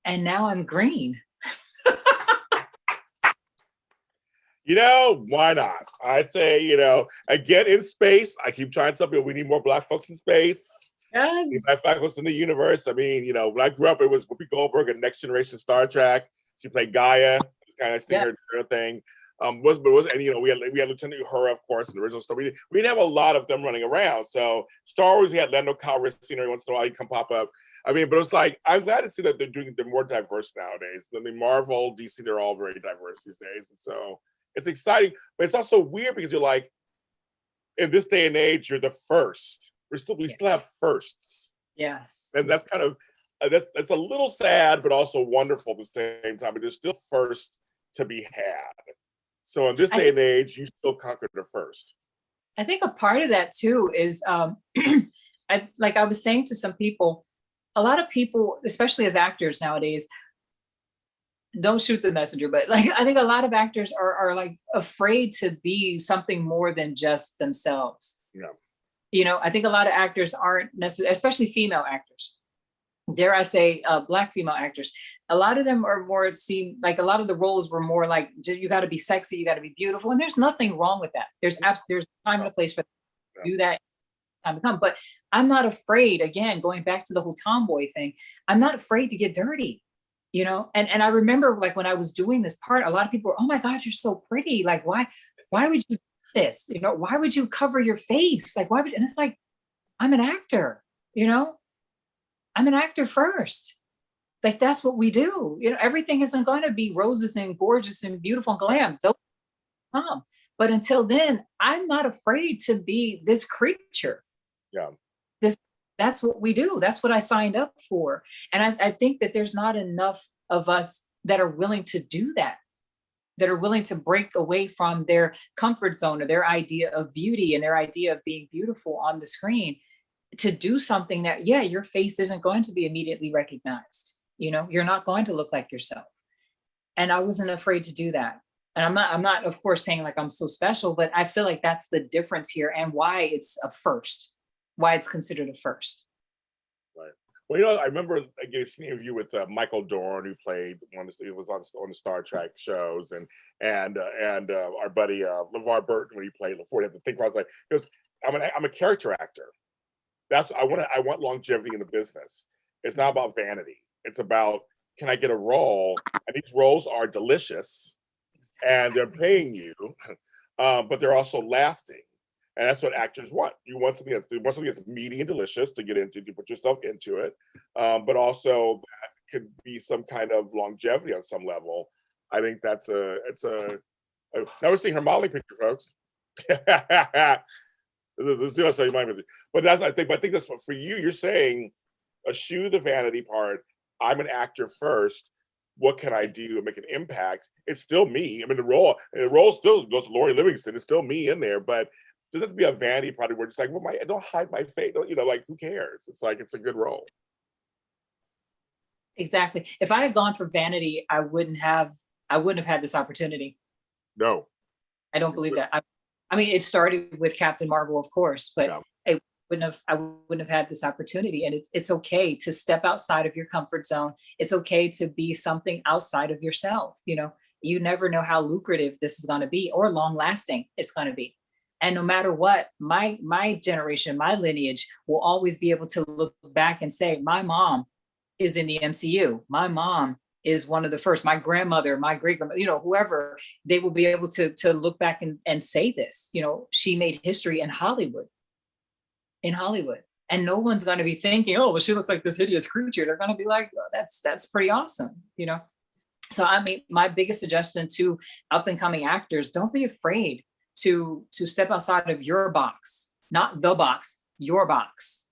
And now I'm green. Why not? I say, again, in space, I keep trying to tell people we need more Black folks in space. Yes. Black folks in the universe. I mean, when I grew up, it was Whoopi Goldberg and Next Generation Star Trek. She played Gaia, this kind of singer thing. And we had Lieutenant Uhura, of course, in the original story. We didn't have a lot of them running around. So Star Wars, we had Lando Calrissian every once in a while. He'd come pop up. I mean, but it's like, I'm glad to see that they're more diverse nowadays. I mean, Marvel, DC, they're all very diverse these days. And so it's exciting, but it's also weird because you're like, in this day and age, you're the first. We still have firsts. Yes. And that's kind of, that's a little sad, but also wonderful at the same time. But there's still first to be had. So in this day and age, you still conquered the first. I think a part of that too is, I was saying to some people, a lot of people, especially as actors nowadays, don't shoot the messenger, but like, I think a lot of actors are like afraid to be something more than just themselves. Yeah. I think a lot of actors aren't necessarily, especially female actors, dare I say, Black female actors. A lot of them are more, it seemed like a lot of the roles were more like, you got to be sexy, you got to be beautiful. And there's nothing wrong with that. There's time and a place for do that time to come. But I'm not afraid, again, going back to the whole tomboy thing, I'm not afraid to get dirty, you know? And I remember like when I was doing this part, a lot of people were, oh my God, you're so pretty. Like, why would you do this? You know, why would you cover your face? Like, why would, and it's like, I'm an actor, you know? I'm an actor first. Like, that's what we do. You know, everything isn't going to be roses and gorgeous and beautiful and glam. Those come. But until then, I'm not afraid to be this creature. Yeah. That's what we do. That's what I signed up for. And I think that there's not enough of us that are willing to do that, that are willing to break away from their comfort zone or their idea of beauty and their idea of being beautiful on the screen to do something that, yeah, your face isn't going to be immediately recognized. You know, you're not going to look like yourself. And I wasn't afraid to do that. And I'm not, of course, saying like I'm so special, but I feel like that's the difference here and why it's a first, why it's considered a first. Right. Well, you know, I remember getting an interview with Michael Dorn, who played it was on the Star Trek shows, and our buddy LeVar Burton when he played before. The thing was like, he goes, I'm a character actor. I want longevity in the business. It's not about vanity. It's about, can I get a role? And these roles are delicious, and they're paying you, but they're also lasting. And that's what actors want. You want something that's meaty and delicious to get into, to put yourself into it, but also that could be some kind of longevity on some level. I think now we're seeing her modeling picture, folks. But I think that's what for you. You're saying, eschew the vanity part. I'm an actor first. What can I do to make an impact? It's still me. I mean, the role still goes to Lori Livingston. It's still me in there, but doesn't have to be a vanity project where it's like, well, don't hide my face. Don't, you know, like, who cares? It's like, it's a good role. Exactly. If I had gone for vanity, I wouldn't have had this opportunity. No, I don't believe that. I mean, it started with Captain Marvel, of course, but yeah. I wouldn't have had this opportunity. And it's okay to step outside of your comfort zone. It's okay to be something outside of yourself. You know, you never know how lucrative this is going to be or long lasting it's going to be. And no matter what, my generation, my lineage will always be able to look back and say, my mom is in the MCU. My mom is one of the first, my grandmother, my great grandmother, you know, whoever, they will be able to look back and say this, you know, she made history in Hollywood. And no one's going to be thinking, oh, well, she looks like this hideous creature. They're going to be like, oh, that's pretty awesome, you know? So, I mean, my biggest suggestion to up and coming actors, don't be afraid to step outside of your box, not the box, your box.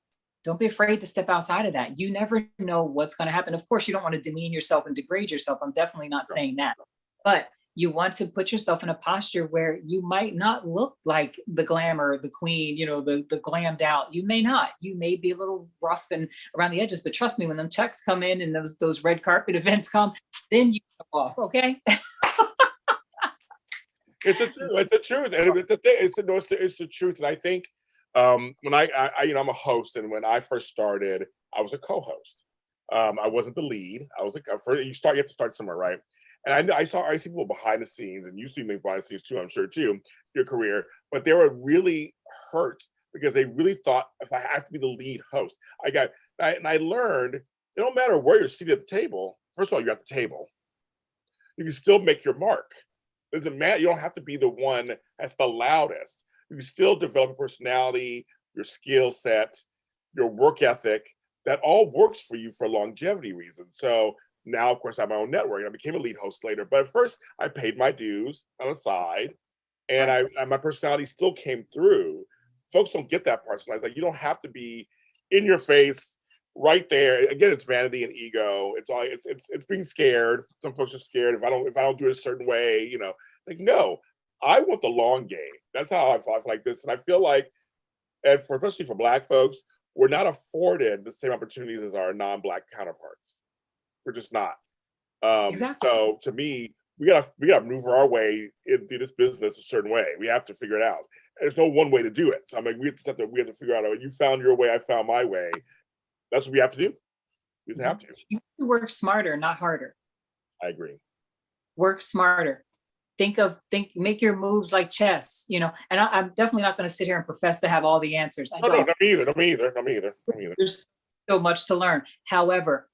Don't be afraid to step outside of that. You never know what's going to happen. Of course, you don't want to demean yourself and degrade yourself. I'm definitely not saying that. But you want to put yourself in a posture where you might not look like the glamour, the queen, you know, the glammed out. You may not. You may be a little rough and around the edges. But trust me, when them checks come in and those red carpet events come, then you come off, okay? It's the truth. It's the truth, and it's the thing. It's the truth. And I think when I you know, I'm a host, and when I first started, I was a co-host. I wasn't the lead. I was you have to start somewhere, right? And I see people behind the scenes, and you see me behind the scenes too, I'm sure too, your career. But they were really hurt because they really thought, if I have to be the lead host, and I learned it don't matter where you're seated at the table. First of all, you're at the table. You can still make your mark. Doesn't matter. You don't have to be the one that's the loudest. You can still develop a personality, your skill set, your work ethic. That all works for you for longevity reasons. So now, of course, I have my own network, and I became a lead host later. But at first, I paid my dues on the side, and my personality still came through. Folks don't get that part. So it's like, you don't have to be in your face right there. Again, it's vanity and ego. It's being scared. Some folks are scared if I don't do it a certain way, you know. It's like, no, I want the long game. That's how I feel like this. And I feel like, especially for Black folks, we're not afforded the same opportunities as our non-Black counterparts. We're just not. Exactly. So to me, we gotta maneuver our way into this business a certain way. We have to figure it out. There's no one way to do it. So I mean, we have to figure out. You found your way, I found my way. That's what we have to do. You just have to. You work smarter, not harder. I agree. Work smarter. Make your moves like chess, and I'm definitely not going to sit here and profess to have all the answers. I don't. No, not me either. There's so much to learn. However,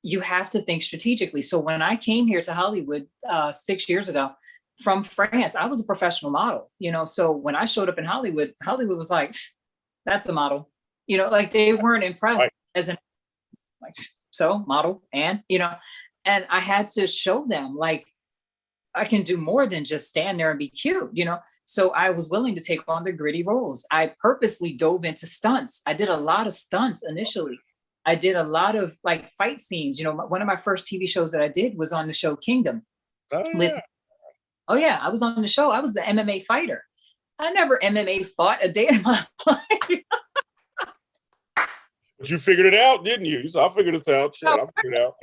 you have to think strategically. So when I came here to Hollywood 6 years ago from France, I was a professional model, so when I showed up in Hollywood was like, that's a model, like they weren't impressed right. as an, like, so model. And I had to show them, like, I can do more than just stand there and be cute, So I was willing to take on the gritty roles. I purposely dove into stunts. I did a lot of stunts initially. I did a lot of like fight scenes. One of my first TV shows that I did was on the show Kingdom. Oh yeah. I was on the show. I was the MMA fighter. I never MMA fought a day in my life. But you figured it out, didn't you? So I figured this out. Shit, I figured it out.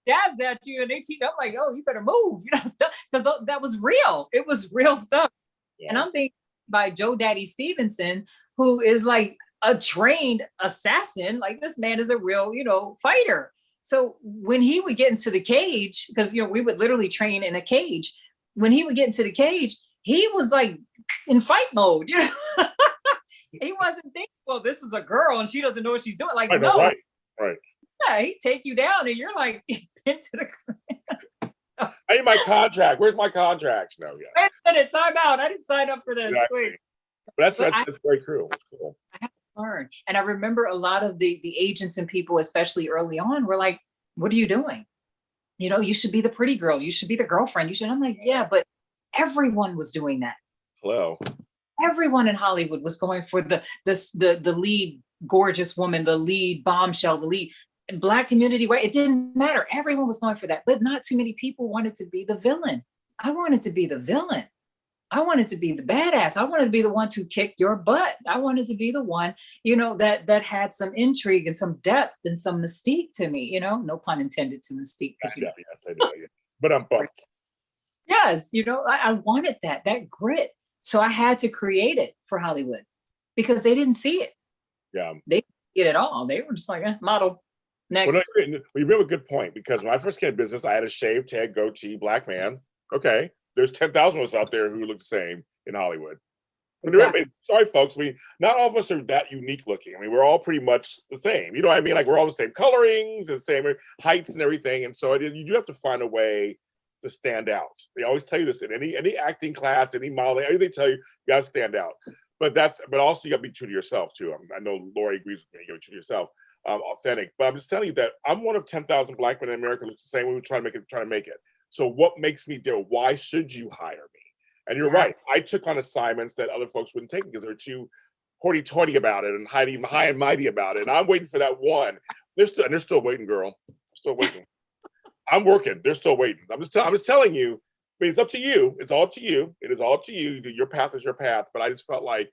Jabs at you and they teach. I'm like, oh, you better move, because that was real. It was real stuff. Yeah. And I'm being by Joe Daddy Stevenson, who is like a trained assassin. Like, this man is a real, fighter. So when he would get into the cage, because we would literally train in a cage. When he would get into the cage, he was like in fight mode. He wasn't thinking, well, this is a girl and she doesn't know what she's doing. Like, no. Right. Yeah, he'd take you down and you're like into the ground. I need my contract. Where's my contract? No, yeah. Wait a minute, time out. I didn't sign up for this. Exactly. But that's very cool. That's cool. I had to learn. And I remember a lot of the agents and people, especially early on, were like, what are you doing? You should be the pretty girl. You should be the girlfriend. I'm like, yeah, but everyone was doing that. Hello. Everyone in Hollywood was going for the lead gorgeous woman, the lead bombshell, the lead Black community, right? It didn't matter. Everyone was going for that, but not too many people wanted to be the villain. I wanted to be the villain. I wanted to be the badass. I wanted to be the one to kick your butt. I wanted to be the one, that had some intrigue and some depth and some mystique to me, no pun intended to mystique. Yes, I know. Yes. But I'm bumped. Yes, I wanted that grit. So I had to create it for Hollywood because they didn't see it. Yeah. They didn't see it at all. They were just like, model. Next. Well, you bring a good point, because when I first came to business, I had a shaved head, goatee, Black man. Okay. There's 10,000 of us out there who look the same in Hollywood. Exactly. Sorry, folks. Not all of us are that unique looking. We're all pretty much the same. You know what I mean? Like, we're all the same colorings and same heights and everything. And so you do have to find a way to stand out. They always tell you this in any acting class, any modeling, everything they tell you, you got to stand out. But also you got to be true to yourself too. I know Lori agrees with me. You got to be true to yourself, authentic. But I'm just telling you that I'm one of 10,000 Black men in America who looks the same way. We try to make it. So what makes me different? Why should you hire me? And you're right. I took on assignments that other folks wouldn't take because they're too hoity-toity about it and high and mighty about it. And I'm waiting for that one. They're still waiting, girl. Still waiting. I'm working. They're still waiting. I'm just telling you. It's up to you. It's all up to you. It is all up to you. Your path is your path. But I just felt like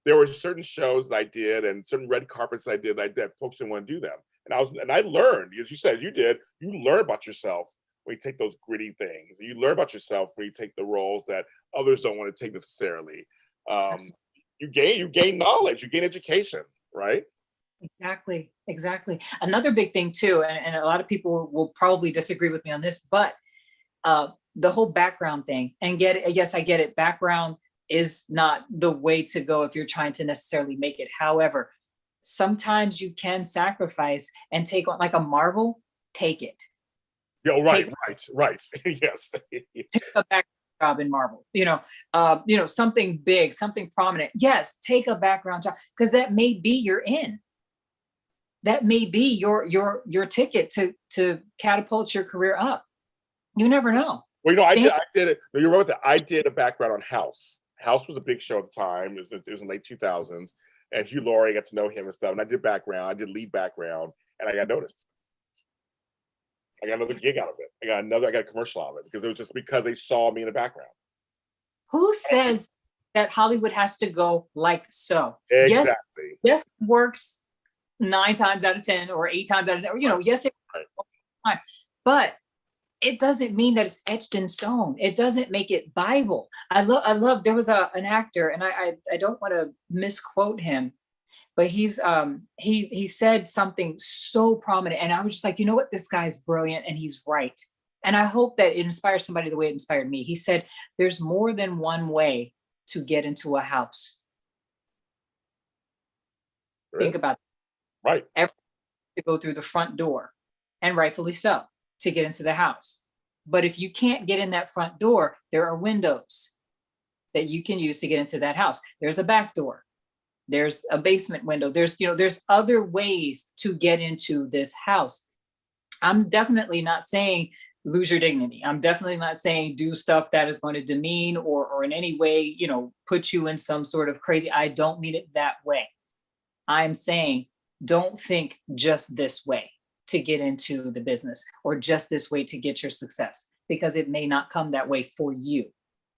there were certain shows that I did and certain red carpets I did that folks didn't want to do them. And I learned, as you said, you learn about yourself when you take those gritty things. You learn about yourself when you take the roles that others don't want to take necessarily. You gain knowledge, you gain education, right? Exactly. Another big thing too, and a lot of people will probably disagree with me on this, but the whole background thing, and yes, I get it. Background is not the way to go if you're trying to necessarily make it. However, sometimes you can sacrifice and take on, like a Marvel, take it. Yeah, right. Yes. Take a background job in Marvel, something big, something prominent. Yes, take a background job, because that may be your in. That may be your ticket to catapult your career up. You never know. Well, I did it. No, you're right with that. I did a background on House. House was a big show at the time. It was in the late 2000s. And Hugh Laurie, got to know him and stuff. And I did background. I did lead background. And I got noticed. I got another gig out of it. I got a commercial out of it, because it was just because they saw me in the background. Who says that Hollywood has to go like so? Exactly. Yes, it works 9 times out of 10 or 8 times out of 10. Yes, it works. But it doesn't mean that it's etched in stone. It doesn't make it Bible. I love. There was an actor, and I don't want to misquote him, But he said something so prominent, and I was just like, you know what, this guy's brilliant and he's right. And I hope that it inspires somebody the way it inspired me. He said, there's more than one way to get into a house. Think about it. Right. Everyone to go through the front door, and rightfully so, to get into the house. But if you can't get in that front door, there are windows that you can use to get into that house. There's a back door. There's a basement window. There's other ways to get into this house. I'm definitely not saying lose your dignity. I'm definitely not saying do stuff that is going to demean or in any way, put you in some sort of crazy. I don't mean it that way. I'm saying don't think just this way to get into the business, or just this way to get your success, because it may not come that way for you.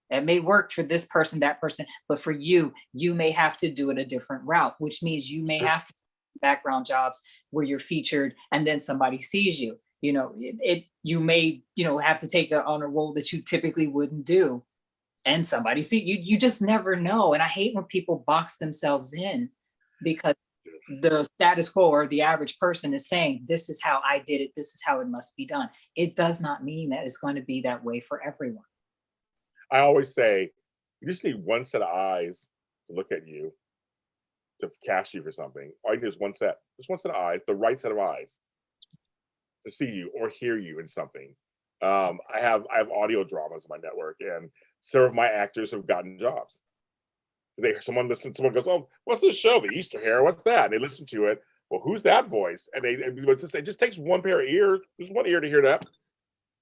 It may work for this person, that person, but for you, you may have to do it a different route, which means you may have to do background jobs where you're featured and then somebody sees you. You may, have to take on a role that you typically wouldn't do, and somebody see you. You just never know. And I hate when people box themselves in because the status quo or the average person is saying, this is how I did it. This is how it must be done. It does not mean that it's going to be that way for everyone. I always say, you just need one set of eyes to look at you, to cast you for something. All you need is just one set of eyes, the right set of eyes to see you or hear you in something. I have audio dramas on my network, and some of my actors have gotten jobs. Someone goes, oh, what's this show? The Easter Hare, what's that? And they listen to it. Well, who's that voice? And it just takes one pair of ears, just one ear to hear that.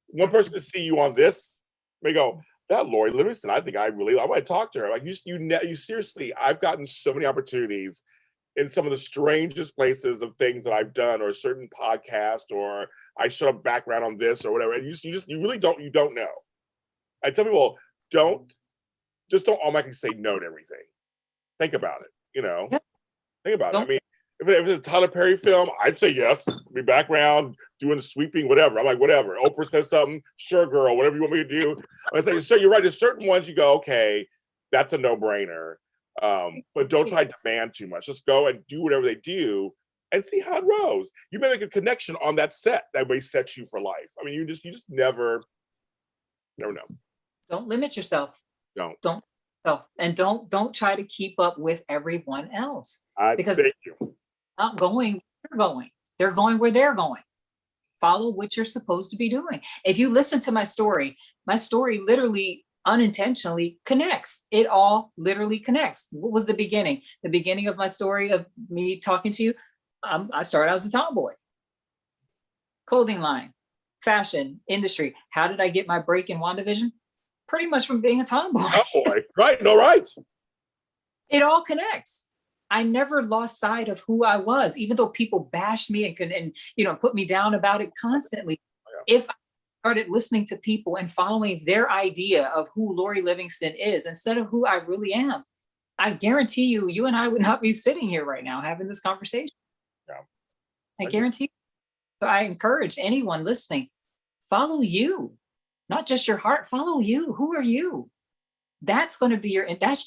One person to see you on this. They go, that Lori Livingston, I want to talk to her. Like you seriously, I've gotten so many opportunities in some of the strangest places of things that I've done, or a certain podcast, or I showed up background on this or whatever. And you really don't know. I tell people, don't automatically say no to everything. Think about it, Yeah. Think about it. I mean, if it's a Tyler Perry film, I'd say yes. Be background, doing the sweeping, whatever. I'm like, whatever. Oprah says something, sure, girl, whatever you want me to do. I say, so you're right. There's certain ones you go, okay, that's a no-brainer. But don't try to demand too much. Just go and do whatever they do and see how it rolls. You may make a connection on that set that may set you for life. I mean, you just never know. Don't limit yourself. Don't. And don't try to keep up with everyone else. Because thank you. Not going, they're going. They're going where they're going. Follow what you're supposed to be doing. If you listen to my story literally unintentionally connects. It all literally connects. What was the beginning? The beginning of my story of me talking to you, I started out as a tomboy. Clothing line, fashion, industry. How did I get my break in WandaVision? Pretty much from being a tomboy. Tomboy, right? No, right. It all connects. I never lost sight of who I was, even though people bashed me and put me down about it constantly. Yeah. If I started listening to people and following their idea of who Lori Livingston is instead of who I really am, I guarantee you and I would not be sitting here right now having this conversation. Yeah. I guarantee you. So I encourage anyone listening, follow you, not just your heart, follow you. Who are you? That's going to be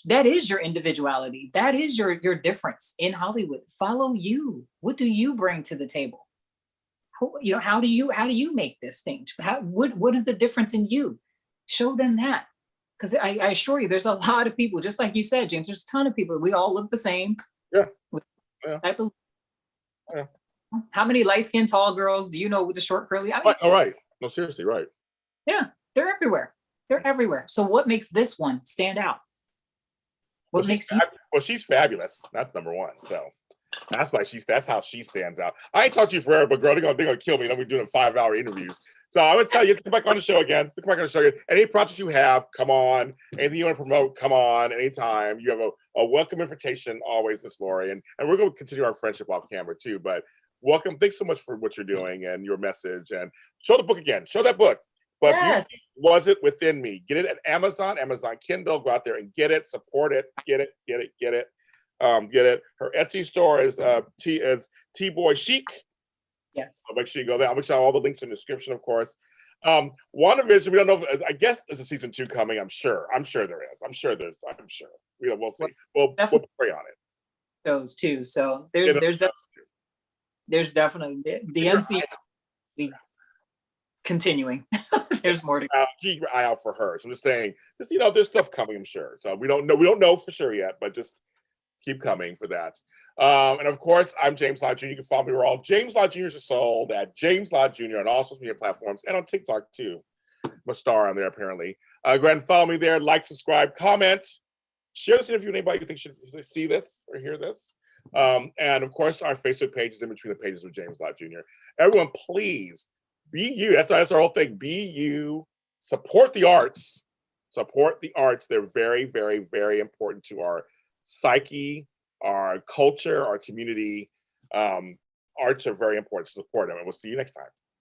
that is your individuality. That is your difference in Hollywood. Follow you. What do you bring to the table? How do you make this thing? What is the difference in you? Show them that. Because I assure you, there's a lot of people, just like you said, James, there's a ton of people. We all look the same. Yeah. Yeah. How many light-skinned tall girls do you know with the short curly? I mean, all right. No, seriously, right. Yeah, they're everywhere. They're everywhere. So what makes this one stand out? She's fabulous. That's number one. So that's how she stands out. I ain't talked to you forever, but girl, they're gonna kill me. And I'll be doing 5-hour interviews. So I would tell you, come back on the show again. Any projects you have, come on. Anything you want to promote, come on. Anytime. You have a welcome invitation always, Miss Lori. And we're going to continue our friendship off camera too. But welcome. Thanks so much for what you're doing and your message. And show the book again. Show that book. But yes. Beauty Was It Within Me? Get it at Amazon Kindle. Go out there and get it. Support it. Get it. Get it. Her Etsy store is T-Boy Chic. Yes. So make sure you go there. I'll make sure all the links in the description, of course. WandaVision, we don't know. I guess there's a season 2 coming. I'm sure there is. We'll see. We'll pray on it. shows too. So Yeah, there's definitely the MC be continuing. There's more to keep your eye out for her. So I'm just saying, just there's stuff coming, I'm sure. So we don't know for sure yet, but just keep coming for that. And of course, I'm James Lott Jr. You can follow me. We're all James Lott Jr. is sold at James Lott Jr. on all social media platforms and on TikTok too. I'm a star on there apparently. Go ahead and follow me there. Like, subscribe, comment, share this interview with anybody you think should see this or hear this. And of course, our Facebook page is In Between the Pages with James Lott Jr. Everyone, please be you. That's our whole thing. Be you. Support the arts. Support the arts. They're very, very, very important to our psyche, our culture, our community. Arts are very important to support them. And we'll see you next time.